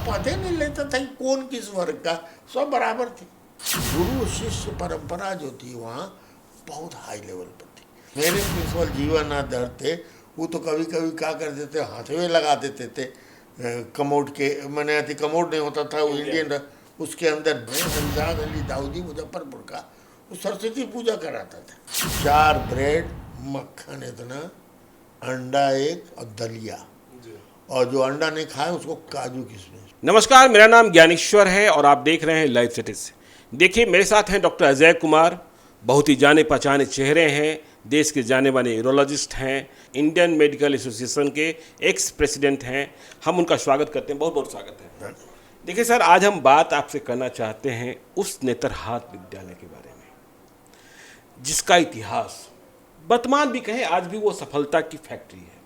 पता नहीं लेता था कि कौन किस वर्ग का, सब बराबर थे। गुरु शिष्य परंपरा जो थी वहाँ बहुत हाई लेवल पर थी। मेरे प्रिंसिपल जीवननाथ धर थे, वो तो कभी कभी क्या कर देते, हाथवे लगा देते थे कमोड के, मैंने अति कमोड नहीं होता था वो इंडियन, उसके अंदर हमजाद अली दाऊदी मुजफ्फरपुर का, वो सरस्वती पूजा कराता था। 4 ब्रेड, मक्खन इतना, अंडा एक और दलिया, और जो अंडा नहीं खाए उसको काजू किशमिश। नमस्कार, मेरा नाम ज्ञानेश्वर है और आप देख रहे हैं लाइव सिटीज। देखिए, मेरे साथ हैं डॉक्टर अजय कुमार, बहुत ही जाने पहचाने चेहरे हैं, देश के जाने माने यूरोलॉजिस्ट हैं, इंडियन मेडिकल एसोसिएशन के एक्स प्रेसिडेंट हैं। हम उनका स्वागत करते हैं, बहुत बहुत स्वागत है। देखिए सर, आज हम बात आपसे करना चाहते हैं उस नेतरहाट विद्यालय के बारे में, जिसका इतिहास वर्तमान भी कहें आज भी वो सफलता की फैक्ट्री है।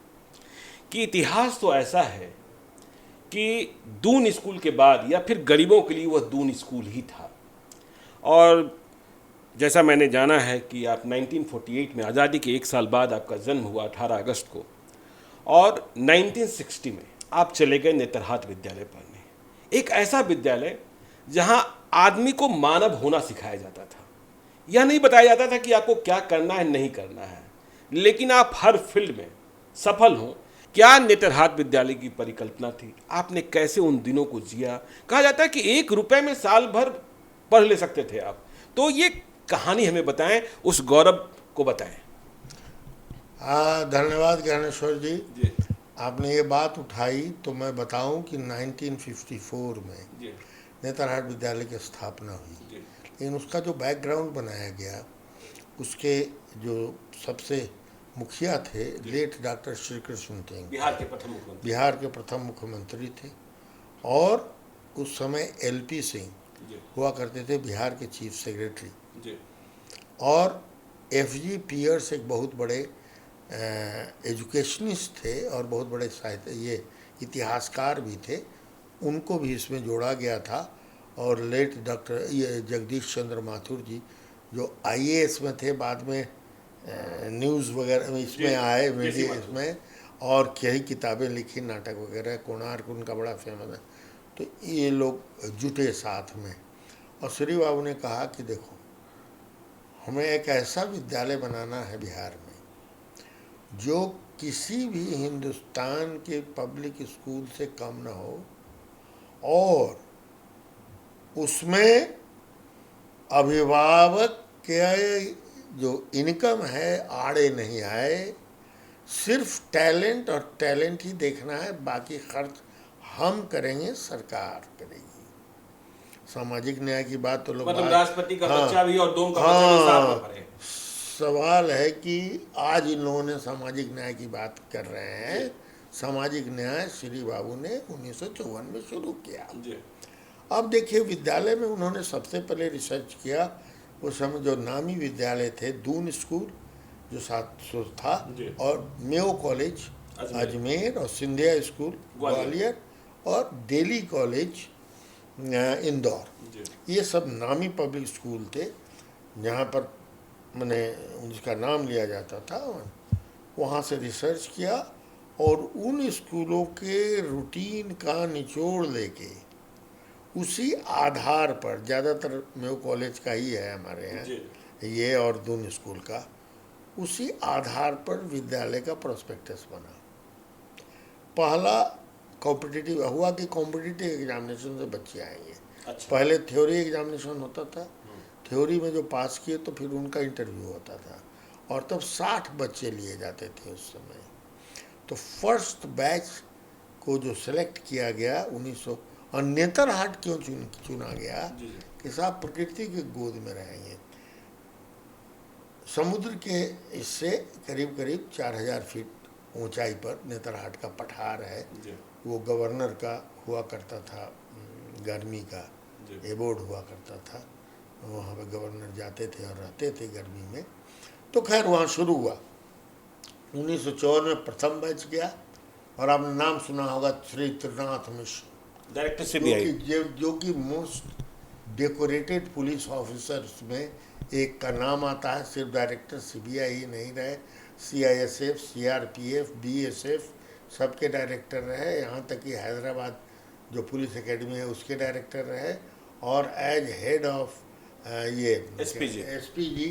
कि इतिहास तो ऐसा है कि दून स्कूल के बाद या फिर गरीबों के लिए वह दून स्कूल ही था। और जैसा मैंने जाना है कि आप 1948 में, आज़ादी के 1 साल बाद आपका जन्म हुआ 18 अगस्त को, और 1960 में आप चले गए नेतरहाट विद्यालय पढ़ने। एक ऐसा विद्यालय जहां आदमी को मानव होना सिखाया जाता था। यह नहीं बताया जाता था कि आपको क्या करना है नहीं करना है, लेकिन आप हर फील्ड में सफल हों। क्या नेतरहाट विद्यालय की परिकल्पना थी? आपने कैसे उन दिनों को जिया? कहा जाता है कि 1 रुपए में साल भर पढ़ ले सकते थे आप। तो ये कहानी हमें बताएं, उस गौरव को बताएं। धन्यवाद ज्ञानेश्वर जी। आपने ये बात उठाई तो मैं बताऊं कि 1954 में नेतरहाट विद्यालय की स्थापना हुई, लेकिन उसका जो बैकग्राउंड बनाया गया, उसके जो सबसे मुखिया थे लेट डॉक्टर श्री कृष्ण सिंह, बिहार के प्रथम मुख्यमंत्री थे, और उस समय LP सिंह हुआ करते थे बिहार के चीफ सेक्रेटरी, और FG पियर्स एक बहुत बड़े एजुकेशनिस्ट थे और बहुत बड़े साहित्य ये इतिहासकार भी थे, उनको भी इसमें जोड़ा गया था। और लेट डॉक्टर जगदीश चंद्र माथुर जी जो IAS में थे, बाद में न्यूज़ वगैरह में इसमें आए, मीडिया इसमें, और कई किताबें लिखी, नाटक वगैरह, कोणार्क उनका बड़ा फेमस है। तो ये लोग जुटे साथ में, और श्री बाबू ने कहा कि देखो, हमें एक ऐसा विद्यालय बनाना है बिहार में जो किसी भी हिंदुस्तान के पब्लिक स्कूल से कम ना हो, और उसमें अभिभावक के जो इनकम है आड़े नहीं आए, सिर्फ टैलेंट और टैलेंट ही देखना है, बाकी खर्च हम करेंगे, सरकार करेगी। सामाजिक न्याय की बात तो लोग मतलब राष्ट्रपति का बच्चा भी और दोनों का बच्चा भी साथ में पढ़े। सवाल है कि आज इन लोगों ने सामाजिक न्याय की बात कर रहे हैं। सामाजिक न्याय श्री बाबू ने 1954 में शुरू किया। अब देखिए, विद्यालय में उन्होंने सबसे पहले रिसर्च किया। उस समय जो नामी विद्यालय थे, दून स्कूल जो 700 था, और मेयो कॉलेज अजमेर, और सिंधिया स्कूल ग्वालियर, और दिल्ली कॉलेज इंदौर, ये सब नामी पब्लिक स्कूल थे जहाँ पर मैंने जिसका नाम लिया जाता था। वहाँ से रिसर्च किया और उन स्कूलों के रूटीन का निचोड़ लेके उसी आधार पर, ज़्यादातर मेयो कॉलेज का ही है हमारे यहाँ ये, और दून स्कूल का, उसी आधार पर विद्यालय का प्रोस्पेक्टस बना। पहला कॉम्पिटिटिव हुआ कि कॉम्पिटिटिव एग्जामिनेशन से बच्चे आएंगे। पहले थ्योरी एग्जामिनेशन होता था, थ्योरी में जो पास किए तो फिर उनका इंटरव्यू होता था, और तब 60 बच्चे लिए जाते थे उस समय। तो फर्स्ट बैच को जो सेलेक्ट किया गया 1900, और नेतरहाट क्यों चुना गया कि साहब प्रकृति की गोद में रहेंगे। समुद्र के इससे करीब करीब 4000 फीट ऊंचाई पर नेतरहाट का पठार है। वो गवर्नर का हुआ करता था, गर्मी का एबोर्ड हुआ करता था, वहाँ पे गवर्नर जाते थे और रहते थे गर्मी में। तो खैर वहाँ शुरू हुआ। 1954 में प्रथम बैच गया, और आपने नाम सुना होगा श्री त्रिनाथ मिश्र, डायरेक्टर CBI, जो कि मोस्ट डेकोरेटेड पुलिस ऑफिसर्स में एक का नाम आता है। सिर्फ डायरेक्टर CBI ही नहीं रहे, CISF, CRPF, BSF सबके डायरेक्टर रहे। यहाँ तक कि हैदराबाद जो पुलिस एकेडमी है उसके डायरेक्टर रहे, और एज हेड ऑफ ये एसपीजी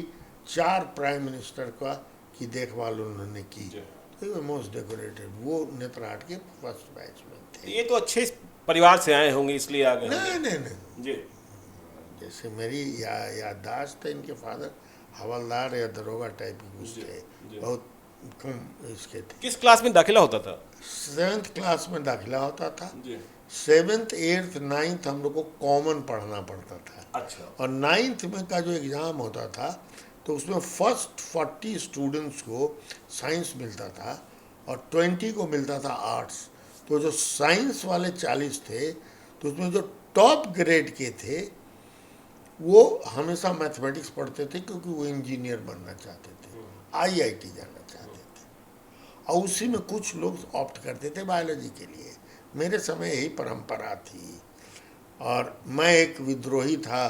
4 प्राइम मिनिस्टर का की देखभाल उन्होंने की। तो मोस्ट डेकोरेटेड, वो नेत्रहाट के फर्स्ट बैचमैन थे। ये तो अच्छे परिवार से आए होंगे इसलिए आ गए। नहीं जी, जैसे मेरी याददाश्त है, इनके फादर हवलदार या दरोगा टाइप के कुछ थे, बहुत कम इसके थे। किस क्लास में दाखिला होता था? 7th क्लास में दाखिला होता था। 7th 8th 9th हम लोग को कॉमन पढ़ना पड़ता था। अच्छा। और 9th में का जो एग्ज़ाम होता था तो उसमें फर्स्ट 40 स्टूडेंट्स को साइंस मिलता था और 20 को मिलता था आर्ट्स। तो जो साइंस वाले 40 थे तो उसमें जो टॉप ग्रेड के थे वो हमेशा मैथमेटिक्स पढ़ते थे, क्योंकि वो इंजीनियर बनना चाहते थे, आईआईटी जाना चाहते थे। और उसी में कुछ लोग ऑप्ट करते थे बायोलॉजी के लिए। मेरे समय यही परंपरा थी, और मैं एक विद्रोही था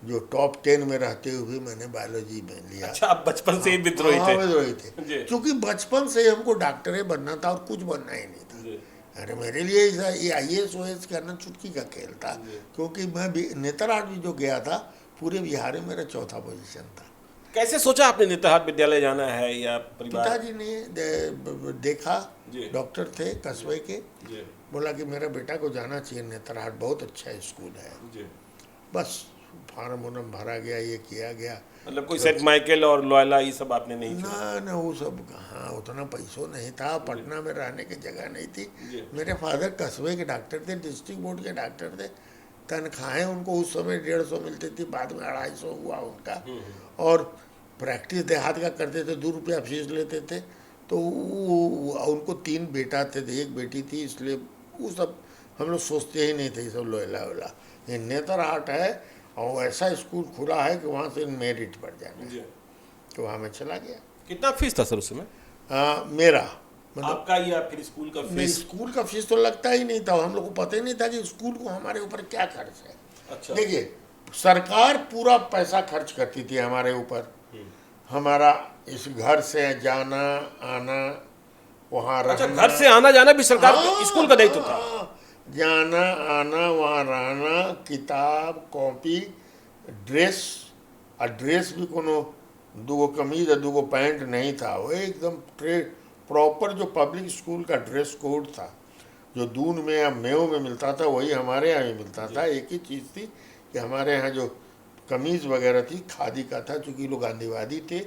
जो टॉप 10 में रहते हुए मैंने बायोलॉजी में लिया। अच्छा, आप बचपन से ही विद्रोही थे? विद्रोही थे, क्योंकि बचपन से हमको डॉक्टर ही बनना था और कुछ बनना ही नहीं था। अरे मेरे लिए ये IAS OAS करना चुटकी का खेल था, क्योंकि मैं भी नेत्रहाट भी जो गया था पूरे बिहार में मेरा 4था पोजीशन था। कैसे सोचा आपने नेत्रहाट विद्यालय जाना है, या परिवार? पिताजी ने देखा, डॉक्टर थे कस्बे के, बोला कि मेरा बेटा को जाना चाहिए नेत्रहाट, बहुत अच्छा स्कूल है। बस फार्म वार्म भरा गया, ये किया गया। मतलब कोई सेंट माइकल और लॉयला ये सब आपने नहीं छोड़ा? ना वो सब कहाँ, उतना पैसों नहीं था, पटना में रहने की जगह नहीं थी। मेरे फादर कस्बे के डॉक्टर थे, डिस्ट्रिक्ट बोर्ड के डॉक्टर थे। तनख्वाहें उनको उस समय 150 मिलती थी, बाद में 250 हुआ उनका। और प्रैक्टिस देहात का करते थे, 2 रुपया फीस लेते थे। तो उनको 3 बेटा थे, 1 बेटी थी, इसलिए वो सब हम लोग सोचते ही नहीं थे, ये सब लोयला वोला। ये नेत्रहाट है और ऐसा स्कूल खुला है कि वहाँ से मेरिट बढ़ जाना है, तो वहाँ मैं चला गया। कितना फीस था सर उस समय? मेरा मतलब आपका या फिर स्कूल का नहीं, फीस? स्कूल का फीस तो लगता ही नहीं था, हम लोग को पता ही नहीं था कि स्कूल को हमारे ऊपर क्या खर्च है। अच्छा। देखिए, सरकार पूरा पैसा खर्च करती थी हमारे ऊपर। हमारा इस घर से जाना आना, वहाँ रहना। अच्छा, घर से आना जाना भी सरकार स्कूल का दायित्व था? जाना आना, वहाँ रहना, किताब कॉपी, ड्रेस। और ड्रेस भी कोनो 2 कमीज और 2 पैंट नहीं था, वो एकदम प्रॉपर जो पब्लिक स्कूल का ड्रेस कोड था, जो दून में या मेव में मिलता था वही हमारे यहाँ भी मिलता था। एक ही चीज़ थी कि हमारे यहाँ जो कमीज़ वगैरह थी खादी का था, चूँकि लोग गांधीवादी थे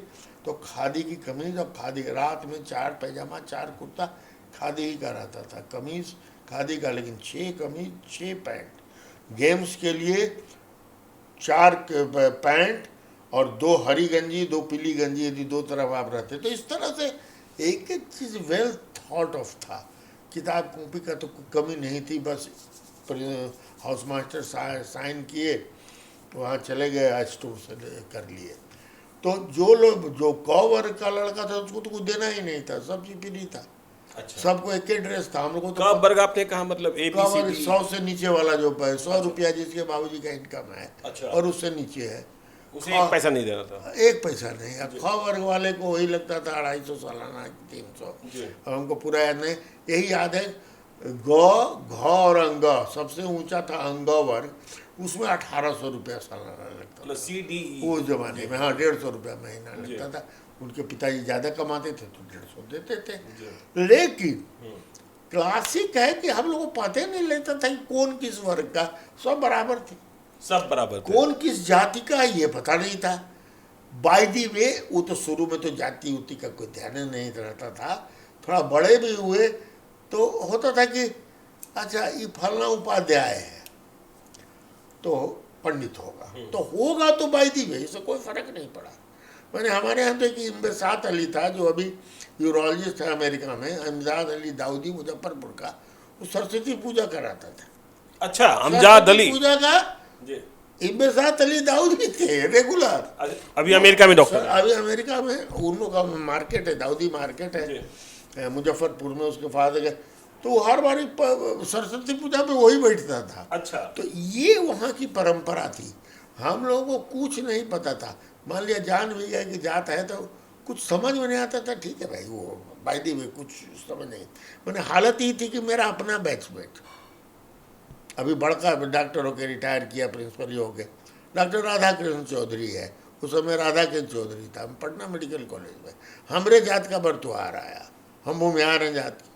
तो खादी की कमीज़ और खादी रात में 4 पैजामा 4 कुर्ता खादी ही का रहता था, कमीज़ खादी का, लेकिन 6 कमीज 6 पैंट। गेम्स के लिए 4 पैंट और 2 हरी गंजी 2 पीली गंजी, यदि 2 तरफ आप रहते। तो इस तरह से एक एक चीज़ वेल थॉट ऑफ था। किताब कॉपी का तो कोई कमी नहीं थी, बस हाउस मास्टर साइन किए, वहाँ चले गए, स्टोर से कर लिए। तो जो लोग जो क वर्ग का लड़का था उसको तो कुछ देना ही नहीं था, सब चीज फ्री था। अच्छा। सबको एक ही ड्रेस था। हम लोग को तो क वर्ग आपने कहा मतलब ABCD 100 से नीचे वाला जो 100 रुपया जिसके बाबूजी का इनकम है। अच्छा। और उससे नीचे है, उसे 1 पैसा नहीं देना था। 1 पैसा नहीं। अब ख वर्ग वाले को वही लगता था 250 सालाना 300। हमको पूरा याद नहीं, यही याद है ग घ और अंग, सबसे ऊंचा था अंग वर्ग, उसमें 1800 रुपया सालाना लगता था। CD उस जमाने में। हाँ, 150 रुपया महीना लगता था। उनके पिताजी ज़्यादा कमाते थे तो 150 देते थे। लेकिन क्लासिक है कि हम लोग को पता ही नहीं लगता था कि कौन किस वर्ग का, सब बराबर थे। सब बराबर थे। कौन किस जाति का ये पता नहीं था। बाय दी वे, वो तो शुरू में तो जाति उति का कोई ध्यान नहीं रहता था। थोड़ा बड़े भी हुए तो होता था कि अच्छा ये फलना उपाध्याय है तो पंडित होगा, तो होगा तो बाय दी वे, इससे कोई फर्क नहीं पड़ा। मैंने हमारे यहाँ तो एक इम्तियाज़ अली था जो अभी यूरोलॉजिस्ट है अमेरिका में, इम्तियाज़ अली दाऊदी मुजफ्फरपुर का, वो सरस्वती पूजा कराता था। अच्छा, अमजाद अली पूजा का इम्तियाज़ अली दाऊदी थे रेगुलर। अभी अमेरिका में डॉक्टर, अभी अमेरिका में उन लोग का मार्केट है, दाऊदी मार्केट है मुजफ्फरपुर में, उसके फादर के। तो हर बार सरस्वती पूजा में वही बैठता था। अच्छा। तो ये वहाँ की परंपरा थी। हम लोगों को कुछ नहीं पता था। मान लिया जान भी गया कि जात है तो कुछ समझ में नहीं आता था, ठीक है भाई, वो बायदी में कुछ समझ नहीं। मैंने हालत ही थी कि मेरा अपना बैचमेट अभी बड़का डॉक्टर होके रिटायर किया, प्रिंसिपल ही होके, डॉक्टर राधा कृष्ण चौधरी है। उस समय राधा कृष्ण चौधरी था। पटना मेडिकल कॉलेज में हमरे जात का बरतुहार आया, हम भूमिहार हैं जात की,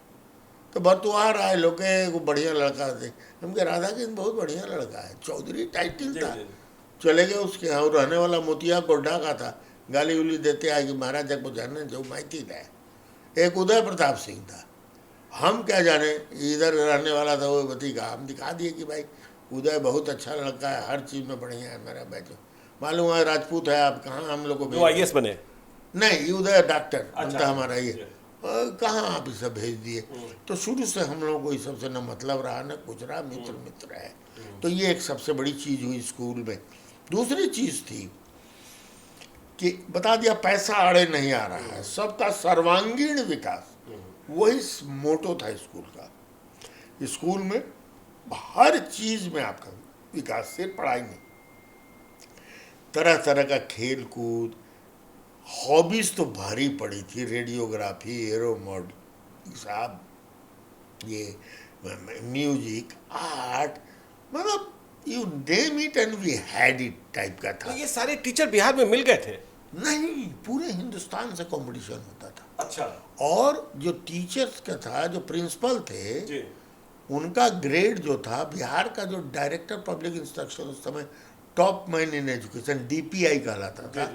तो बरतुहार आए लोग के वो बढ़िया लड़का थे। हम कहे राधा कृष्ण बहुत बढ़िया लड़का है, चौधरी टाइटिल था। चले गए उसके यहाँ, रहने वाला मोतिया गोड्डा का था। गाली उली देते आए कि महाराज जब को जाने जो माइती है। एक उदय प्रताप सिंह था, हम क्या जाने, इधर रहने वाला था वो बती का, हम दिखा दिए कि भाई उदय बहुत अच्छा लड़का है, हर चीज़ में बढ़िया है मेरा बैचो। मालूम है राजपूत है आप, कहाँ हम लोग को जो आईएएस बने? नहीं, ये उदय डॉक्टर अच्छा, बनता हमारा ये, कहाँ आप ये सब भेज दिए। तो शुरू से हम लोगों को इस सबसे न मतलब रहा न कुछ रहा, मित्र मित्र है। तो ये एक सबसे बड़ी चीज़ हुई स्कूल में। दूसरी चीज़ थी कि बता दिया पैसा आड़े नहीं आ रहा है, सबका सर्वांगीण विकास, वही मोटो था स्कूल का। स्कूल में हर चीज़ में आपका विकास, सिर्फ पढ़ाई नहीं, तरह तरह का खेल कूद, हॉबीज़ तो भारी पड़ी थी, रेडियोग्राफी, एरो मॉडल साहब, ये म्यूजिक, आर्ट, मतलब you name it and we had it type का था। तो ये सारे टीचर बिहार में मिल गए थे? नहीं, पूरे हिंदुस्तान से कंपटीशन होता था। अच्छा। और जो टीचर्स का था, जो प्रिंसिपल थे जी। उनका ग्रेड जो था, बिहार का जो डायरेक्टर पब्लिक इंस्ट्रक्शन उस समय top man in education DPI कहलाता था,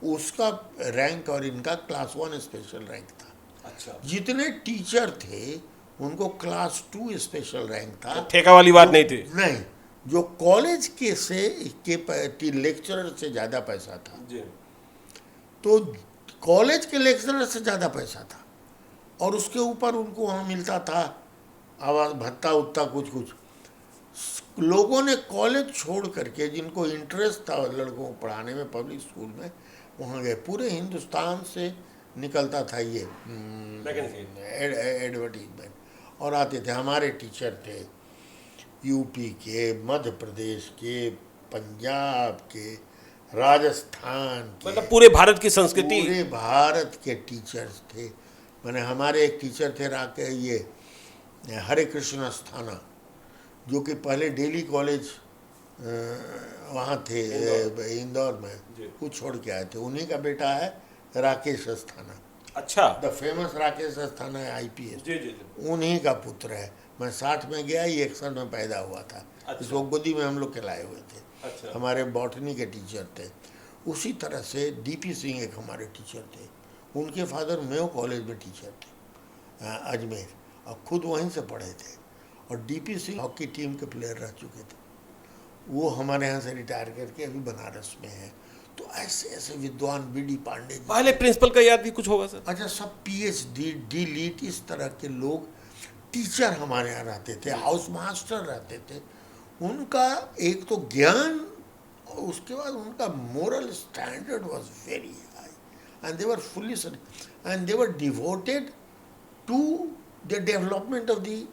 उसका रैंक और इनका क्लास 1 स्पेशल रैंक था। अच्छा। जितने टीचर थे उनको क्लास 2 स्पेशल रैंक था। तो ठेका वाली बात नहीं थी? नहीं, जो कॉलेज के लेक्चरर से ज़्यादा पैसा था। जी। तो कॉलेज के लेक्चरर से ज़्यादा पैसा था, और उसके ऊपर उनको वहाँ मिलता था आवास भत्ता उत्ता कुछ कुछ। लोगों ने कॉलेज छोड़ करके, जिनको इंटरेस्ट था लड़कों को पढ़ाने में पब्लिक स्कूल में, वहाँ गए। पूरे हिंदुस्तान से निकलता था ये एडवर्टीजमेंट, और आते थे। हमारे टीचर थे यूपी के, मध्य प्रदेश के, पंजाब के, राजस्थान के, मतलब पूरे भारत की संस्कृति, पूरे भारत के टीचर्स थे। मैंने हमारे एक टीचर थे ये हरे कृष्ण अस्थाना, जो कि पहले दिल्ली कॉलेज वहाँ थे इंदौर में, वो छोड़ के आए थे। उन्हीं का बेटा है राकेश अस्थाना। अच्छा। द फेमस राकेश अस्थाना है IPS, जी जी जी। उन्हीं का पुत्र है। मैं 60 में गया, ये 61 में पैदा हुआ था। अच्छा। इसको गोदी में हम लोग खिलाए हुए थे। अच्छा। हमारे बॉटनी के टीचर थे। उसी तरह से DP सिंह एक हमारे टीचर थे, उनके फादर मेयो कॉलेज में टीचर थे अजमेर, और खुद वहीं से पढ़े थे। और DP सिंह हॉकी टीम के प्लेयर रह चुके थे, वो हमारे यहाँ से रिटायर करके अभी बनारस में है। तो ऐसे ऐसे विद्वान BD पांडे, पहले प्रिंसिपल का याद भी कुछ होगा सर? अच्छा, सब PhD D.Litt इस तरह के लोग टीचर हमारे यहाँ रहते थे, हाउस मास्टर रहते थे। उनका एक तो ज्ञान, और उसके बाद उनका moral standard was very high, and they were fully and they were devoted to the development of the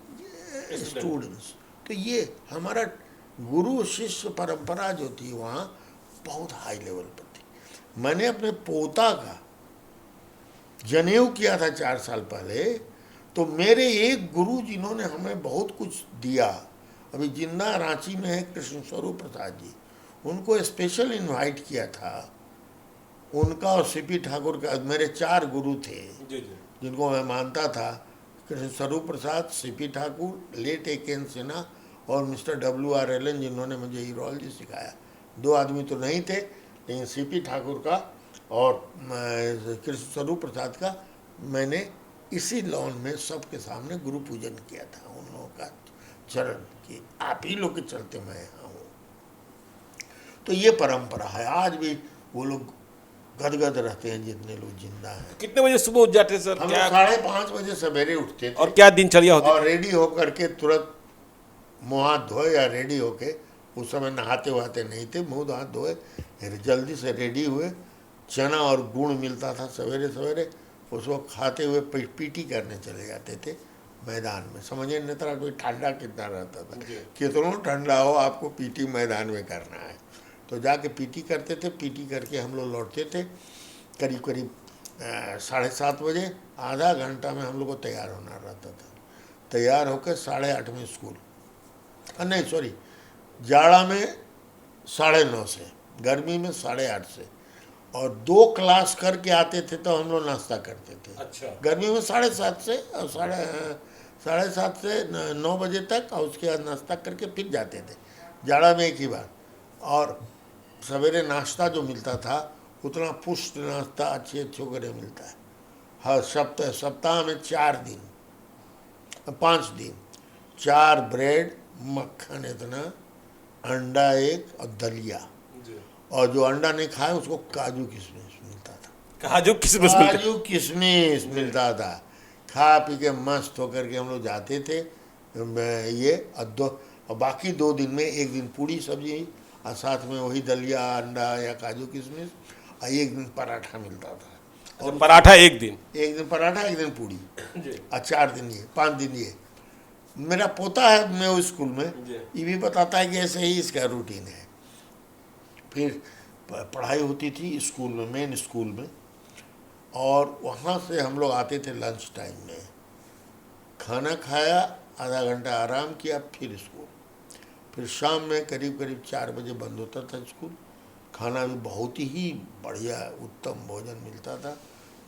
students. तो ये हमारा गुरु शिष्य परंपरा जो थी वहाँ बहुत हाई लेवल पर थी। मैंने अपने पोता का जनेऊ किया था 4 साल पहले, तो मेरे एक गुरु जिन्होंने हमें बहुत कुछ दिया, अभी जिंदा रांची में है कृष्ण स्वरूप प्रसाद जी, उनको स्पेशल इनवाइट किया था। उनका और CP ठाकुर का, मेरे 4 गुरु थे जिनको मैं मानता था, Krishna Swaroop Prasad, CP Thakur, late AK Sinha और मिस्टर WR एलन, जिन्होंने मुझे हीरोलॉजी सिखाया। 2 आदमी तो नहीं थे, लेकिन CP ठाकुर का और कृष्ण स्वरूप प्रसाद का मैंने इसी लॉन में सबके सामने गुरु पूजन किया था, उन लोगों का चरण कि आप ही लोग के चलते मैं यहाँ हूँ। तो ये परंपरा है, आज भी वो लोग गदगद रहते हैं जितने लोग जिंदा हैं। कितने बजे सुबह उठ जाते सर? हम क्या 5:30 बजे सवेरे उठते थे, और क्या दिनचर्या होती? और रेडी होकर के तुरंत मुँह हाथ धोए, या रेडी होके, उस समय नहाते वहाते नहीं थे, मुँह हाथ धोए, जल्दी से रेडी हुए, चना और गुड़ मिलता था सवेरे सवेरे, उसको खाते हुए PT करने चले जाते थे मैदान में। समझिए नहीं तरह कोई ठंडा कितना रहता था, कितना ठंडा हो आपको PT मैदान में करना है। तो जाके PT करते थे, PT करके हम लोग लौटते थे करीब करीब 7:30 बजे। आधा घंटा में हम लोग को तैयार होना रहता था। तैयार होकर 8:30 में स्कूल, नहीं सॉरी, जाड़ा में 9:30 से, गर्मी में 8:30 से, और 2 क्लास करके आते थे तो हम लोग नाश्ता करते थे। अच्छा। गर्मी में 7:30 से और 7:30 से 9 बजे तक, और उसके बाद नाश्ता करके फिर जाते थे। जाड़ा में एक ही बार। और सवेरे नाश्ता जो मिलता था उतना पुष्ट नाश्ता अच्छे वगैरह मिलता है। हर सप्ताह में 4 दिन 5 दिन 4 ब्रेड, मक्खन इतना, अंडा एक और दलिया, और जो अंडा नहीं खाए उसको काजू किशमिश मिलता था। काजू किशमिश मिलते? काजू किशमिश मिलता था। खा पी के मस्त होकर के हम लोग जाते थे। ये और बाकी 2 दिन में 1 दिन पूड़ी सब्जी और साथ में वही दलिया, अंडा या काजू किशमिश, और 1 दिन पराठा मिलता था। और पराठा 1 दिन? 1 दिन पराठा, 1 दिन पूड़ी, और 4 दिन ये, 5 दिन ये। मेरा पोता है मैं उस स्कूल में, ये भी बताता है कि ऐसे ही इसका रूटीन है। फिर पढ़ाई होती थी स्कूल में, मेन स्कूल में, और वहाँ से हम लोग आते थे लंच टाइम में, खाना खाया, आधा घंटा आराम किया, फिर स्कूल। फिर शाम में करीब करीब 4 बजे बंद होता था स्कूल। खाना भी बहुत ही बढ़िया उत्तम भोजन मिलता था।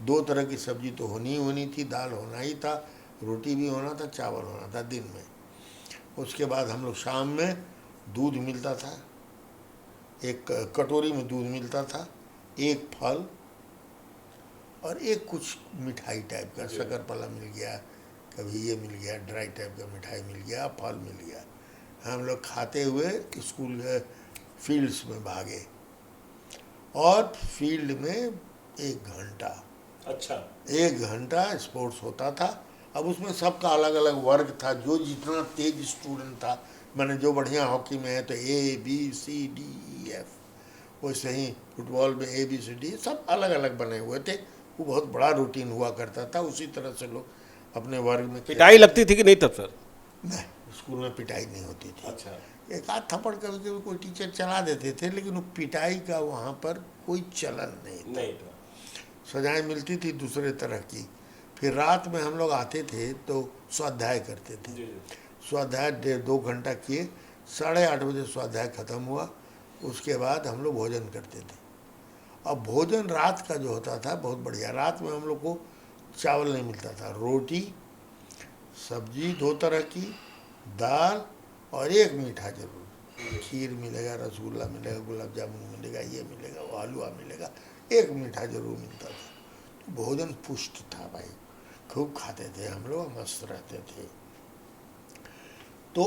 2 तरह की सब्जी तो होनी थी, दाल होना ही था, रोटी भी होना था, चावल होना था दिन में। उसके बाद हम लोग शाम में दूध मिलता था, एक कटोरी में दूध मिलता था, 1 फल और एक कुछ मिठाई टाइप का, शकरपाला मिल गया, कभी ये मिल गया, ड्राई टाइप का मिठाई मिल गया, फल मिल गया। हम लोग खाते हुए स्कूल फील्ड्स में भागे, और फील्ड में 1 घंटा, अच्छा, 1 घंटा स्पोर्ट्स होता था। अब उसमें सबका अलग अलग वर्ग था, जो जितना तेज स्टूडेंट था, मैंने जो बढ़िया हॉकी में है तो ABCDEF, वैसे ही फुटबॉल में ABCD, सब अलग अलग बने हुए थे। वो बहुत बड़ा रूटीन हुआ करता था। उसी तरह से लोग अपने वर्ग में पिटाई लगती थी कि नहीं तब सर? नहीं, स्कूल में पिटाई नहीं होती थी। अच्छा। एक आध थप्पड़ कभी कभी कोई टीचर चला देते थे, लेकिन वो पिटाई का वहाँ पर कोई चलन नहीं था। सजाएं मिलती थी दूसरे तरह की। फिर रात में हम लोग आते थे तो स्वाध्याय करते थे। स्वाध्याय 1.5-2 घंटा किए, 8:30 बजे स्वाध्याय खत्म हुआ। उसके बाद हम लोग भोजन करते थे। अब भोजन रात का जो होता था बहुत बढ़िया। रात में हम लोग को चावल नहीं मिलता था, रोटी सब्जी 2 तरह की, दाल और एक मीठा जरूर। खीर मिलेगा, रसगुल्ला मिलेगा, गुलाब जामुन मिलेगा, ये मिलेगा, वो हलवा मिलेगा, एक मीठा जरूर मिलता था। तो भोजन पुष्ट था भाई, खूब खाते थे हम लोग, मस्त रहते थे। तो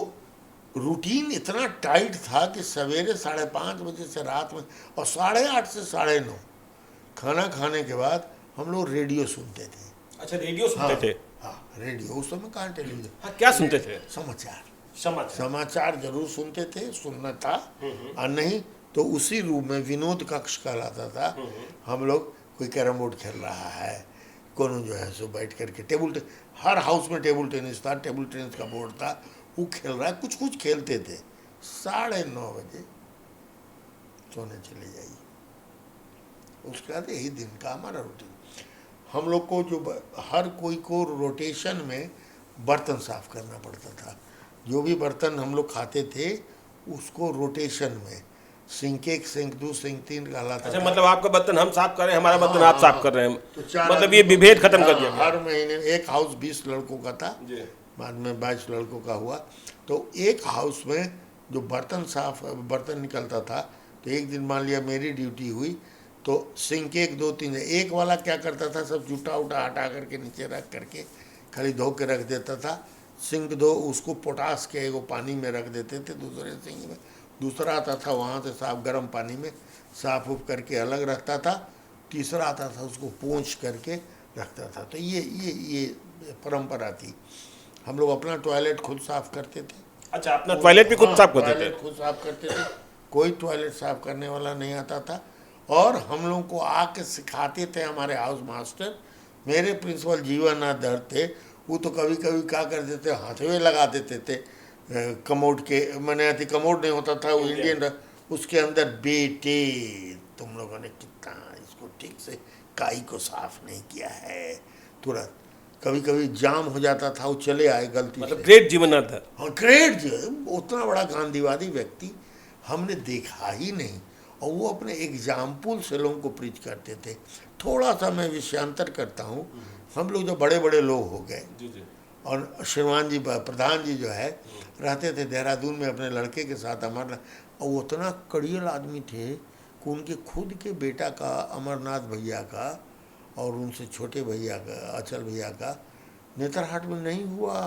रूटीन इतना टाइट था कि सवेरे 5:30 बजे से रात में, और 8:30 से 9:30 खाना खाने के बाद हम लोग रेडियो सुनते थे। अच्छा, रेडियो सुनते थे? हाँ, रेडियो। उस समय कहाँ टेलीविजन। हाँ, क्या सुनते थे? समाचार जरूर सुनते थे, सुनना था। और नहीं तो उसी रूम में विनोद कक्ष कहलाता था। हम लोग कोई कैरम बोर्ड खेल रहा है, कोनो जो है सो बैठ करके हर हाउस में टेबल टेनिस था, टेबल टेनिस का बोर्ड था, वो खेल रहा है, कुछ खेलते थे। 9:30 बजे सोने चले जाइए। उसके बाद यही दिन का हमारा रूटीन। हम लोग को जो हर कोई को रोटेशन में बर्तन साफ करना पड़ता था। जो भी बर्तन हम लोग खाते थे उसको रोटेशन में, सिंक 1, सिंक 2, सिंक 3 कहलाता था। मतलब आपका बर्तन हम साफ कर रहे हैं, हमारा बर्तन आप साफ कर रहे हैं, तो मतलब ये विभेद खत्म कर दिया। हर महीने एक हाउस 20 लड़कों का था, बाद में 22 लड़कों का हुआ। तो एक हाउस में जो बर्तन निकलता था, तो एक दिन मान लिया मेरी ड्यूटी हुई, तो सिंक 1, 2, 3, एक वाला क्या करता था, सब जूठा उठा हटा करके नीचे रख करके खाली धो के रख देता था। सिंक 2 उसको पोटास के एगो पानी में रख देते थे दूसरे सिंक में। दूसरा आता था वहाँ से साफ गर्म पानी में साफ उफ करके अलग रखता था। तीसरा आता था उसको पोंछ करके रखता था। तो ये परंपरा थी। हम लोग अपना टॉयलेट खुद साफ करते थे। अच्छा, अपना टॉयलेट भी खुद साफ करते थे? टॉयलेट खुद साफ करते थे, कोई टॉयलेट साफ करने वाला नहीं आता था। और हम लोग को आके सिखाते थे हमारे हाउस मास्टर। मेरे प्रिंसिपल जीवननाथ धर थे, वो तो कभी कभी क्या कर देते, हाथवे लगा देते थे कमोड के, मैंने अति कमोड नहीं होता था वो इंडियन, उसके अंदर, बेटे तुम लोगों ने कितना इसको ठीक से काई को साफ नहीं किया है। तुरंत कभी कभी जाम हो जाता था, वो चले आए गलती मतलब से। ग्रेट जीवनानंद था। हाँ, ग्रेट जो है, उतना बड़ा गांधीवादी व्यक्ति हमने देखा ही नहीं। और वो अपने एग्जाम्पल से लोगों को प्रीच करते थे। थोड़ा सा मैं विषयांतर करता हूँ। हम लोग जो बड़े बड़े लोग हो गए, जी जी और श्रीमान जी प्रधान जी जो है रहते थे देहरादून में अपने लड़के के साथ अमरनाथ, और वो उतना कड़ियल आदमी थे कि उनके खुद के बेटा का, अमरनाथ भैया का और उनसे छोटे भैया का, अचल भैया का नेतरहाट में नहीं हुआ।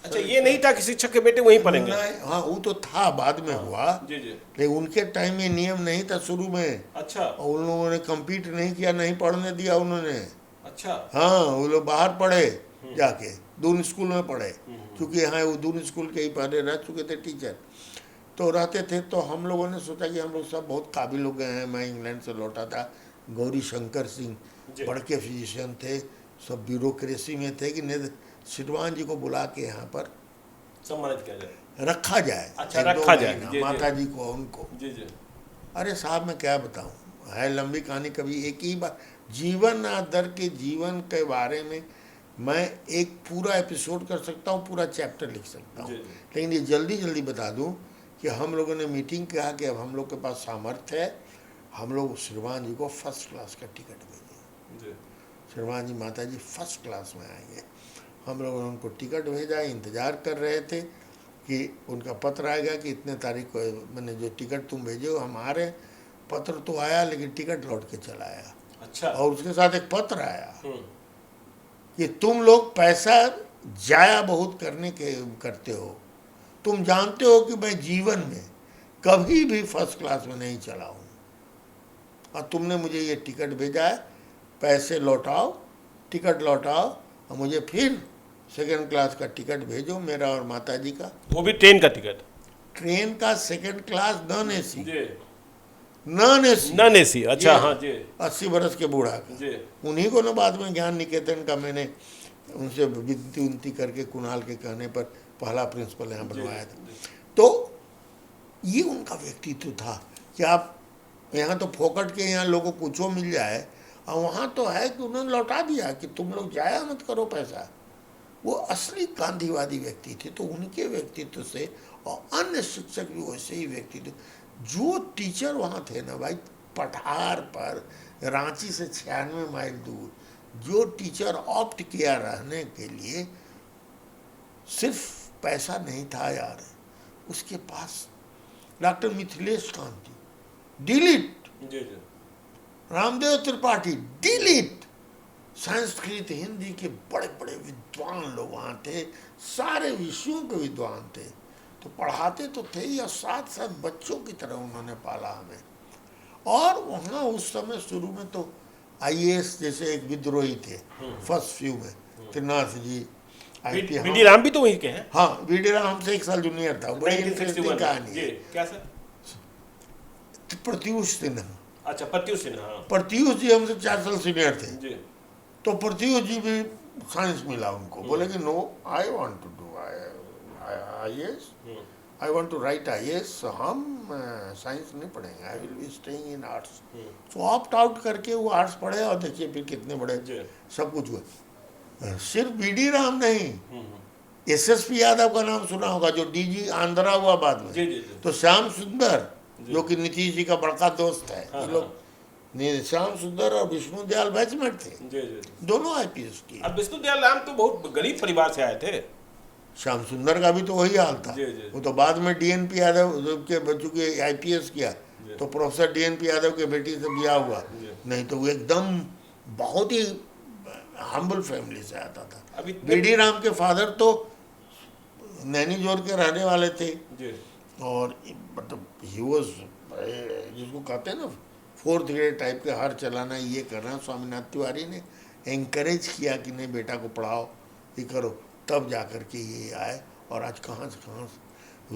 अच्छा, ये नहीं था कि शिक्षक के बेटे वहीं पढ़ेंगे? नहीं, हाँ वो तो था, बाद में हुआ, जी जी। लेकिन उनके टाइम में नियम नहीं था शुरू में। अच्छा और उन लोगों ने कम्पीट नहीं किया, नहीं पढ़ने दिया उन्होंने। अच्छा। हाँ, वो लोग बाहर पढ़े जाके, दून स्कूल में पढ़े, क्योंकि यहाँ वो दून स्कूल के ही पहले रह चुके थे टीचर, तो रहते थे। तो हम लोगों ने सोचा कि हम लोग सब बहुत काबिल हो गए हैं। मैं इंग्लैंड से लौटा था, गौरी शंकर सिंह बड़के फिजिशियन थे, सब ब्यूरोक्रेसी में थे कि श्रीमान जी को बुला के यहाँ पर सम्मानित किया जाए, रखा जाए। अच्छा, 1-2 रखा जाए। महीना जी, जी। माता जी को, उनको। जी जी। अरे साहब, मैं क्या बताऊं, है लंबी कहानी। कभी एक ही बार जीवन आदर के जीवन के बारे में मैं एक पूरा एपिसोड कर सकता हूं, पूरा चैप्टर लिख सकता हूं। जी, जी। लेकिन ये जल्दी जल्दी बता दूं कि हम लोगों ने मीटिंग किया कि अब हम लोग के पास सामर्थ्य है, हम लोग श्रीमान जी को फर्स्ट क्लास का टिकट भेजें। जी श्रीमान जी माता जी फर्स्ट क्लास में आएंगे। हम लोगों ने उनको टिकट भेजा, इंतज़ार कर रहे थे कि उनका पत्र आएगा कि इतने तारीख को मैंने जो टिकट तुम भेजे हो हम आ रहे हैं। पत्र तो आया, लेकिन टिकट लौट के चला आया। अच्छा। और उसके साथ एक पत्र आया कि तुम लोग पैसा जाया बहुत करते हो। तुम जानते हो कि मैं जीवन में कभी भी फर्स्ट क्लास में नहीं चला हूँ, और तुमने मुझे ये टिकट भेजा है, पैसे लौटाओ, टिकट लौटाओ, और मुझे फिर सेकंड क्लास का टिकट भेजो, मेरा और माता जी का। वो भी ट्रेन का टिकट? ट्रेन का सेकंड क्लास, नॉन एसी। जी। नॉन एसी, नॉन एसी, अच्छा। हाँ जी 80 बरस के बूढ़ा का। जी। उन्हीं को ना बाद में ज्ञान निकेतन का मैंने उनसे विनती उनती करके कुणाल के कहने पर पहला प्रिंसिपल यहाँ बनवाया था। तो ये उनका व्यक्तित्व था कि आप यहाँ तो फोकट के यहाँ लोगों को कुछ मिल जाए, और वहाँ तो है कि उन्होंने लौटा दिया कि तुम लोग जाया मत करो पैसा। वो असली गांधीवादी व्यक्ति थे। तो उनके व्यक्तित्व से, और अन्य शिक्षक भी वैसे ही व्यक्तित्व, जो टीचर वहाँ थे ना भाई, पठार पर, रांची से 96 माइल दूर, जो टीचर ऑप्ट किया रहने के लिए, सिर्फ पैसा नहीं था यार, उसके पास डॉक्टर मिथिलेश कांति, डिलीट, जी जी। रामदेव त्रिपाठी, डिलीट, संस्कृत हिंदी के बड़े बड़े विद्वान लोग वहाँ थे, सारे विषयों के विद्वान थे। तो पढ़ाते तो थे ही, और साथ साथ बच्चों की तरह उन्होंने पाला हमें। और वहाँ उस समय शुरू में तो IAS जैसे एक विद्रोही थे फर्स्ट फ्यू में, त्रिनाथ जी, बीडी राम भी तो वहीं के हैं? हाँ, बीडी राम हमसे 1 साल जूनियर था। बड़ी इंटरेस्टिंग कहानी जी। है। क्या सर? प्रत्युष सिन्हा। अच्छा, प्रत्युष सिन्हा। हाँ। प्रत्युष जी हमसे 4 साल सीनियर थे। जी। तो प्रत्युष जी भी साइंस मिला उनको, बोले कि no, I want to do IAS, I want to write IAS। हम साइंस नहीं पढ़ेंगे, I will be staying in arts. तो ऑप्ट आउट करके वो आर्ट्स पढ़े, और देखिए फिर कितने बड़े सब कुछ हुए। सिर्फ बीडी राम नहीं, SSP यादव का नाम सुना होगा, जो DG आंध्रा हुआ बाद में। जी जी जी। तो श्याम सुंदर, जो कि नीतीश जी का बड़का दोस्त है, ये लोग श्याम सुंदर और विष्णु दयाल बैचमेट थे। जी जी। दोनों IPS किए। अब विष्णु दयाल राम तो बहुत गरीब परिवार से आए थे। श्याम सुंदर का भी तो वही हाल था। जी, जी। वो तो बाद में DNP यादव के बच्चों के IPS किया, तो प्रोफेसर DNP यादव के बेटी से ब्याह हुआ। नहीं तो वो एकदम बहुत ही हम्बल फैमिली से आता था। अभी बीडी राम के फादर तो नैनी जोर के रहने वाले थे। जी। और मतलब ही वॉज, जिसको कहते हैं ना 4th ग्रेड टाइप के, हर चलाना, ये करना। स्वामीनाथ तिवारी ने एंकरेज किया कि नहीं बेटा को पढ़ाओ, ये करो, तब जा कर के ये आए। और आज कहाँ से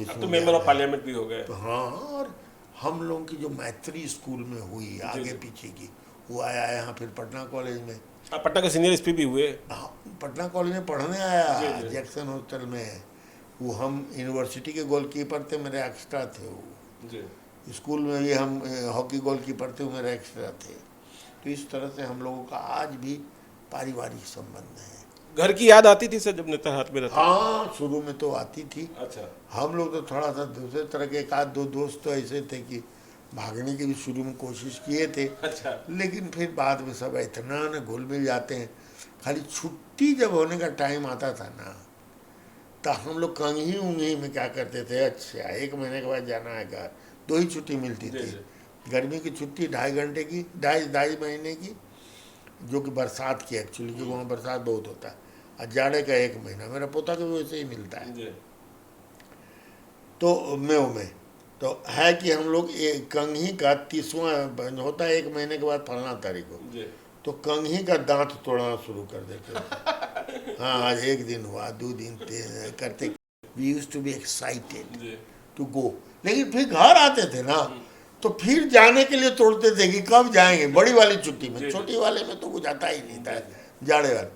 अब तो मेंबर ऑफ पार्लियामेंट भी हो गए। तो हाँ, और हम लोगों की जो मैत्री स्कूल में हुई आगे पीछे की, वो आया यहाँ फिर पटना कॉलेज में। पटना के सीनियर SP भी हुए। हाँ, पटना कॉलेज में पढ़ने आया, जैक्सन हॉस्टल में। वो हम यूनिवर्सिटी के गोलकीपर थे, मेरे एक्स्ट्रा थे वो। जी। स्कूल में भी हम हॉकी गोलकीपर थे, मेरे एक्स्ट्रा थे। तो इस तरह से हम लोगों का आज भी पारिवारिक संबंध है। घर की याद आती थी सर जब नेतरहाट में रहते? हाँ, शुरू में तो आती थी। अच्छा। हम लोग तो थोड़ा सा दूसरे तरह के, एक आध दो दोस्त तो ऐसे थे कि भागने की भी शुरू में कोशिश किए थे, अच्छा। लेकिन फिर बाद में सब इतना न घुल मिल जाते हैं। खाली छुट्टी जब होने का टाइम आता था ना, तो हम लोग कंघी उंघी में क्या करते थे, अच्छा 1 महीने के बाद जाना है घर, 2 ही छुट्टी मिलती जी, थी। जी। गर्मी की छुट्टी 2.5 घंटे की, ढाई महीने की, जो कि बरसात की एक्चुअली, क्योंकि वहाँ बरसात बहुत होता है, और जाड़े का 1 महीना। मेरा पोता को भी वैसे ही मिलता है। जी। तो मेव में तो है कि हम लोग कंघी का 30वां होता है 1 महीने के बाद फलना तारीख को, जी। तो कंघी का दांत तोड़ना शुरू कर देते थे। हाँ, आज 1 दिन हुआ, 2 दिन करते। We used to be excited जी। To go. लेकिन फिर घर आते थे ना, तो फिर जाने के लिए तोड़ते थे कि कब जाएंगे बड़ी वाली छुट्टी में। जी, जी। छोटी वाले में तो कुछ आता ही नहीं था, जाड़े वाले,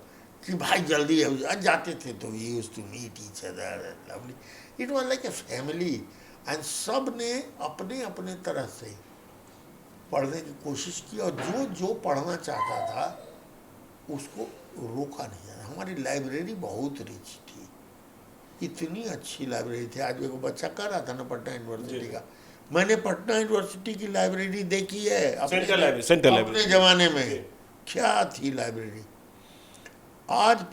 कि भाई जल्दी है। आज जाते थे तो we used to meet each other, lovely, it was like a family. And सब ने अपने अपने तरह से पढ़ने की कोशिश की, और जो जो पढ़ना चाहता था उसको रोका नहीं जाता। हमारी लाइब्रेरी बहुत रिच थी, इतनी अच्छी लाइब्रेरी थी। आज मेरे को बच्चा कर रहा था ना पटना यूनिवर्सिटी का, मैंने पटना यूनिवर्सिटी की लाइब्रेरी देखी है सेंट्रल लाइब्रेरी। अपने जमाने में। क्या थी लाइब्रेरी। आज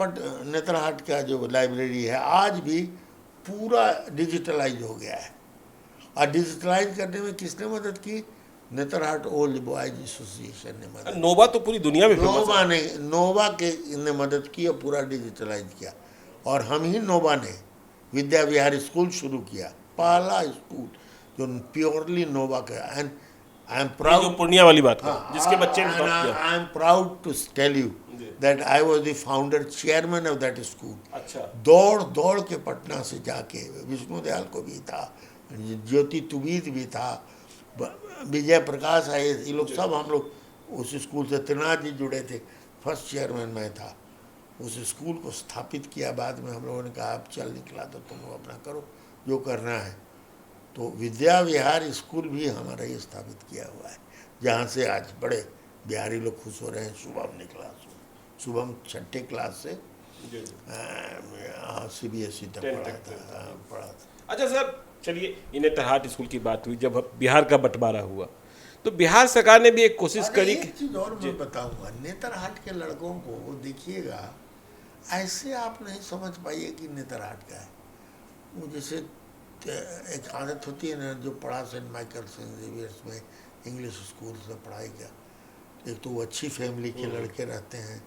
नेतरहाट का जो लाइब्रेरी है आज भी पूरा डिजिटलाइज हो गया है। और डिजिटलाइज करने में किसने मदद की? नेतरहाट ओल्ड बॉयज एसोसिएशन ने मदद। नोवा तो पूरी दुनिया में फेमस है। नोवा के ने मदद की और पूरा डिजिटलाइज किया। और हम ही नोवा ने विद्या विहार स्कूल शुरू किया, पहला स्कूल जो प्योरली नोवा का। एंड आई एम जो प्राउड, पूर्णिया वाली बात है, जिसके बच्चे ने टॉप किया। I am proud to tell you that I was the founder chairman of that school. अच्छा। दौड़ दौड़ के पटना से जाके, विष्णु दयाल को भी था, ज्योति तुबीद भी था, विजय प्रकाश आए, ये लोग सब, हम लोग उस स्कूल से, त्रिनाथ जी जुड़े थे, फर्स्ट चेयरमैन मैं था। उस स्कूल को स्थापित किया। बाद में हम लोगों ने कहा अब चल निकला तो तुम लोग अपना करो जो करना है। तो विद्या विहार स्कूल भी हमारा ही स्थापित किया हुआ है, जहाँ से आज बड़े बिहारी लोग खुश हो रहे हैं। शुभम निकला, शुभम 6ठी क्लास से CBSE तक पढ़ा था। अच्छा सर, चलिए ये नेतरहाट स्कूल की बात हुई, जब बिहार का बंटवारा हुआ तो बिहार सरकार ने भी एक कोशिश करी। एक चीज और मैं बताऊंगा, नेतरहाट के लड़कों को देखिएगा, ऐसे आप नहीं समझ पाइए कि नेतरहाट का है। वो जैसे एक आदत होती है ना, जो पढ़ा सेंट माइकल सेंट जेवियर्स में इंग्लिश स्कूल में पढ़ाई किया, एक तो वो अच्छी फैमिली के लड़के रहते हैं।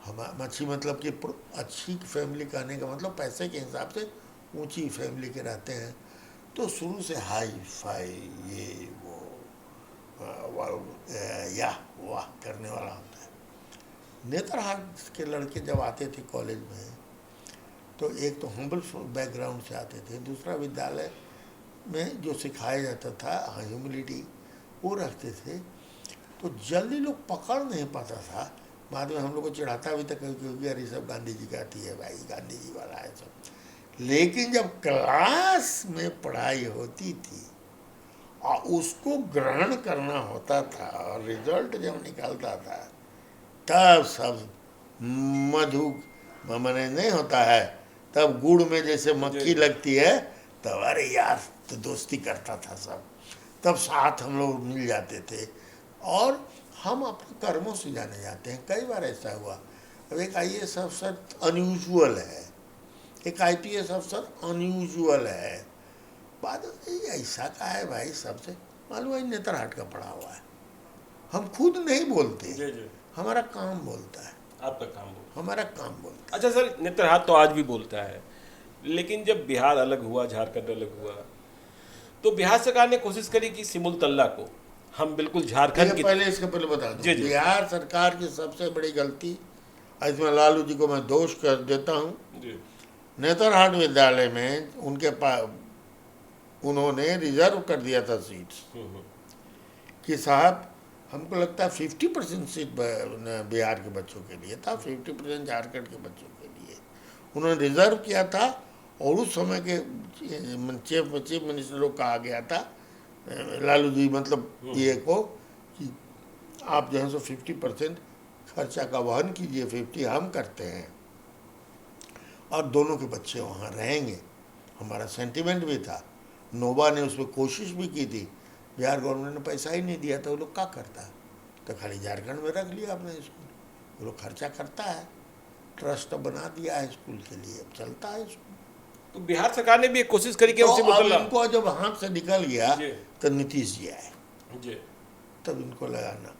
हम अच्छी मतलब कि अच्छी फैमिली कहने का मतलब पैसे के हिसाब से ऊंची फैमिली के रहते हैं। तो शुरू से हाई फाई ये वो या वाह करने वाला होता है। नेतरहाट के लड़के जब आते थे कॉलेज में, तो एक तो हम्बल बैकग्राउंड से आते थे, दूसरा विद्यालय में जो सिखाया जाता था ह्यूमिलिटी वो रखते थे, तो जल्दी लोग पकड़ नहीं पाता था। बाद में हम लोग को चिढ़ाता भी था क्योंकि अरे सब गांधी जी का आती है भाई, गांधी जी वाला है सब। लेकिन जब क्लास में पढ़ाई होती थी और उसको ग्रहण करना होता था और रिजल्ट जब निकलता था, तब सब मधु मने नहीं होता है, तब गुड़ में जैसे मक्खी लगती है, तब अरे यार तो दोस्ती करता था सब, तब साथ हम लोग मिल जाते थे। और हम अपने कर्मों से जाने जाते हैं। कई बार ऐसा हुआ, अब एक IAS अफसर अनयूजुअल है, एक IPS अफसर अनयूजुअल है, बाद में ऐसा का है भाई, सबसे मालूम है नेतरहाट का पढ़ा हुआ है। हम खुद नहीं बोलते, हमारा काम बोलता है। आपका काम बोलता, हमारा काम बोलता है। अच्छा सर, नेतरहाट तो आज भी बोलता है, लेकिन जब बिहार अलग हुआ, झारखंड अलग हुआ, तो बिहार सरकार ने कोशिश करी कि सिमुलतल्ला को हम बिल्कुल झारखंड की, पहले इसके पहले बता दूं, बिहार सरकार की सबसे बड़ी गलती, इसमें लालू जी को मैं दोष कर देता हूँ। नेतरहाट विद्यालय में उनके पास उन्होंने रिजर्व कर दिया था सीट्स कि साहब हमको लगता है 50% सीट बिहार के बच्चों के लिए था, 50% झारखंड के बच्चों के लिए उन्होंने रिजर्व किया था। और उस समय के चीफ मिनिस्टर को कहा गया था, लालू जी मतलब ये को, कि आप जो है सो 50% खर्चा का वहन कीजिए, 50 हम करते हैं। और दोनों के बच्चे वहाँ रहेंगे, हमारा सेंटिमेंट भी था। नोबा ने उसमें कोशिश भी की थी, बिहार गवर्नमेंट ने पैसा ही नहीं दिया, तो वो लोग क्या करता, तो खाली झारखंड में रख लिया अपने स्कूल। वो लोग खर्चा करता है, ट्रस्ट बना दिया है स्कूल के लिए, अब चलता है स्कूल। तो बिहार सरकार ने भी एक कोशिश करी कि तो उनसे अब मुतल्ला इनको जब हाथ से निकल गया जी। तो नीतीश जी आए, जी तब इनको लगा ना,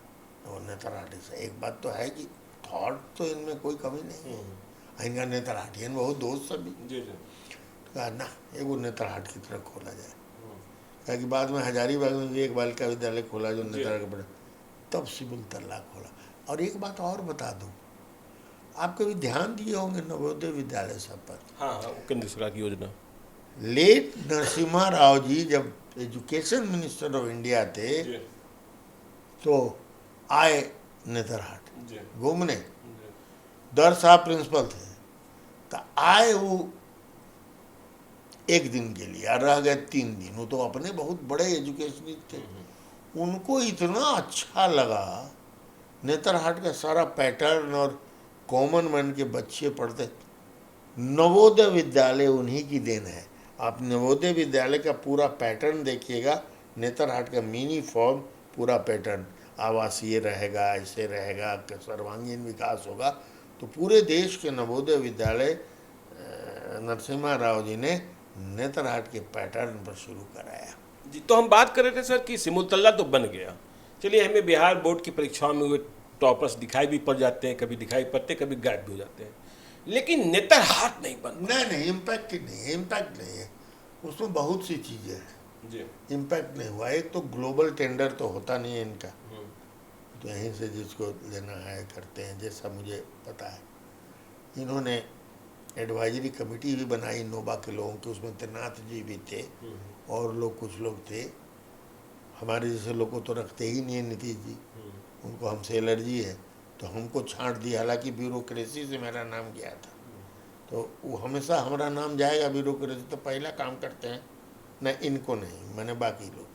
वो नेतरहाटी से एक बात तो है कि थॉट तो इनमें कोई कमी नहीं है, इनका नेतरहाटियन बहुत दोस्त सभी। जी जी कहा ना एगो नेतरहाट की तरफ खोला जाए, कहा कि बाद में हजारीबाग में भी एक बालिका विद्यालय खोला जो नेतरहाट के पड़े, तब सिमुल तल्ला खोला। और एक बात और बता दूं, आप कभी ध्यान दिए होंगे नवोदय विद्यालय सब पर। हाँ हाँ, केंद्र सरकार की योजना। लेट नरसिम्हा राव जी जब एजुकेशन मिनिस्टर ऑफ इंडिया थे जी तो आए नेतरहाट जी घूमने, जी दर साहब प्रिंसिपल थे, तो आए वो एक दिन के लिए और रह गए 3 दिन। वो तो अपने बहुत बड़े एजुकेशनिस्ट थे, उनको इतना अच्छा लगा नेतरहाट का सारा पैटर्न और कॉमन मैन के बच्चे पढ़ते। नवोदय विद्यालय उन्हीं की देन है। आप नवोदय विद्यालय का पूरा पैटर्न देखिएगा, नेतरहाट का मिनी फॉर्म पूरा पैटर्न आवासीय रहेगा, ऐसे रहेगा, सर्वांगीण विकास होगा। तो पूरे देश के नवोदय विद्यालय नरसिम्हा राव जी ने नेतरहाट के पैटर्न पर शुरू कराया। जी। तो हम बात कर रहे थे सर कि सिमुलतल्ला तो बन गया, चलिए हमें बिहार बोर्ड की परीक्षाओं में हुए टॉपर्स दिखाई भी पड़ जाते हैं, कभी दिखाई पड़ते कभी गायब भी हो जाते हैं, लेकिन नेतरहाट नहीं बन। नहीं, इम्पैक्ट नहीं है, इम्पैक्ट नहीं है उसमें, बहुत सी चीज़ें हैं। जी इम्पैक्ट नहीं हुआ। एक तो ग्लोबल टेंडर तो होता नहीं है इनका, तो यहीं से जिसको लेना है करते हैं, जैसा मुझे पता है। इन्होंने एडवाइजरी कमेटी भी बनाई नोबा के लोगों की, उसमें त्रिनाथ जी भी थे और लोग कुछ लोग थे। हमारे जैसे लोग को तो रखते ही नहीं है नीतीश जी, उनको हमसे एलर्जी है, तो हमको छांट दिया। हालांकि ब्यूरोक्रेसी से मेरा नाम गया था, तो वो हमेशा हमारा नाम जाएगा ब्यूरोक्रेसी, तो पहला काम करते हैं न, इनको नहीं, मैंने बाकी लोग।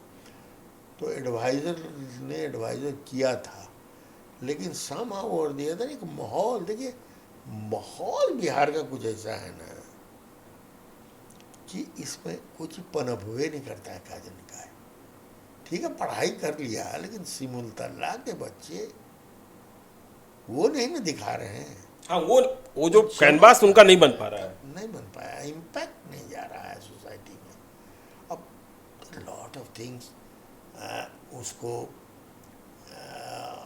तो एडवाइज़र ने एडवाइज़र किया था, लेकिन समहाउ और द अदर एक माहौल, देखिए माहौल बिहार का कुछ ऐसा है ना कि इसमें कुछ पनपवे नहीं करता है काजन का है। ठीक है, पढ़ाई कर लिया, लेकिन सिमुलतल्ला के बच्चे वो नहीं ना दिखा रहे हैं। हाँ, वो जो कैनवास उनका नहीं बन पा रहा है, नहीं बन पाया, इम्पैक्ट नहीं जा रहा है सोसाइटी में। अब लॉट ऑफ थिंग्स उसको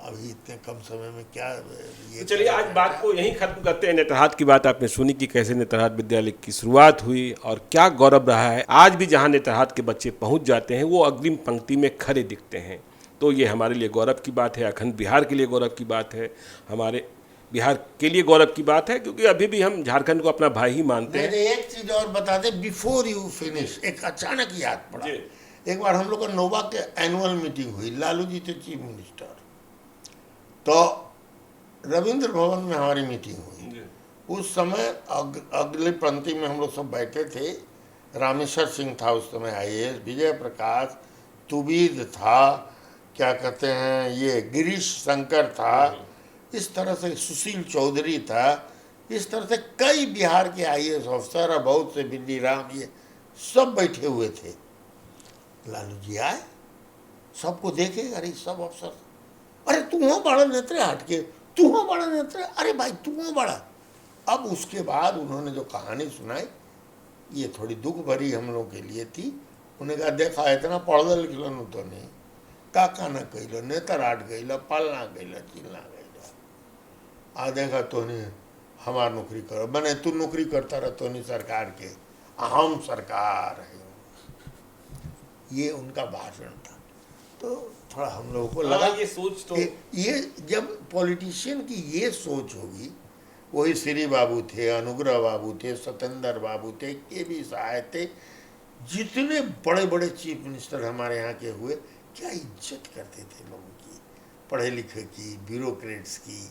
अभी इतने कम समय में क्या ये। तो चलिए आज बात को यहीं खत्म करते हैं। नेतरहाट की बात आपने सुनी कि कैसे नेतरहाट विद्यालय की शुरुआत हुई और क्या गौरव रहा है। आज भी जहां नेतरहाट के बच्चे पहुंच जाते हैं वो अग्रिम पंक्ति में खड़े दिखते हैं, तो ये हमारे लिए गौरव की बात है, अखंड बिहार के लिए गौरव की बात है, हमारे बिहार के लिए गौरव की बात है, क्योंकि अभी भी हम झारखंड को अपना भाई ही मानते हैं। एक चीज और बता दे बिफोर यू फिनिश, एक अचानक याद पड़ा। एक बार हम लोग का नोबा के एनुअल मीटिंग हुई, लालू जी थे चीफ मिनिस्टर, तो रविंद्र भवन में हमारी मीटिंग हुई। उस समय अगले पंक्ति में हम लोग सब बैठे थे। रामेश्वर सिंह था उस समय IAS, विजय प्रकाश, तुबीद था, क्या कहते हैं ये गिरीश शंकर था, इस तरह से सुशील चौधरी था, इस तरह से कई बिहार के IAS ऑफिसर और बहुत से बिल्ली राम, ये सब बैठे हुए थे। लालू जी आए, सबको देखे, अरे सब अफसर, अरे तू हो बड़ा नेतरहाट के, तू हो बड़ा नेतरहाट, अरे भाई तू हो बड़ा। अब उसके बाद उन्होंने जो कहानी सुनाई, ये थोड़ी दुख भरी हम लोग के लिए थी। उन्हें कहा देखा इतना पढ़ल लिखल न तो नहीं, का न कैलो, नेतरहाट गइल, पालना गइल, चिलना गइल, आ देखा तो नहीं हमार नौकरी करो, बने तू नौकरी करता रह तो नहीं सरकार के, हम सरकार है। ये उनका भाषण था, तो थोड़ा हम लोगों को लगा ये सोच तो ये जब पॉलिटिशियन की ये सोच होगी, वही श्री बाबू थे, अनुग्रह बाबू थे, सत्येंद्र बाबू थे, KB सहाय थे, जितने बड़े बड़े चीफ मिनिस्टर हमारे यहाँ के हुए, क्या इज्जत करते थे लोगों की, पढ़े लिखे की, ब्यूरोक्रेट्स की,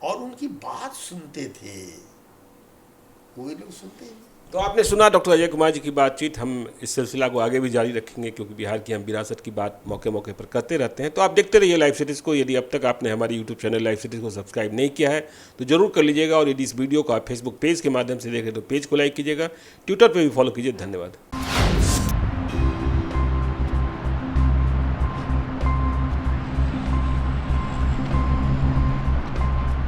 और उनकी बात सुनते थे। कोई लोग सुनते ही नहीं। तो आपने सुना डॉक्टर अजय कुमार जी की बातचीत। हम इस सिलसिला को आगे भी जारी रखेंगे क्योंकि बिहार की हम विरासत की बात मौके मौके पर करते रहते हैं। तो आप देखते रहिए लाइव सिटीज़ को। यदि अब तक आपने हमारी यूट्यूब चैनल लाइव सिटीज़ को सब्सक्राइब नहीं किया है तो जरूर कर लीजिएगा, और यदि इस वीडियो को आप फेसबुक पेज के माध्यम से देखें तो पेज को लाइक कीजिएगा, ट्विटर पर भी फॉलो कीजिए। धन्यवाद।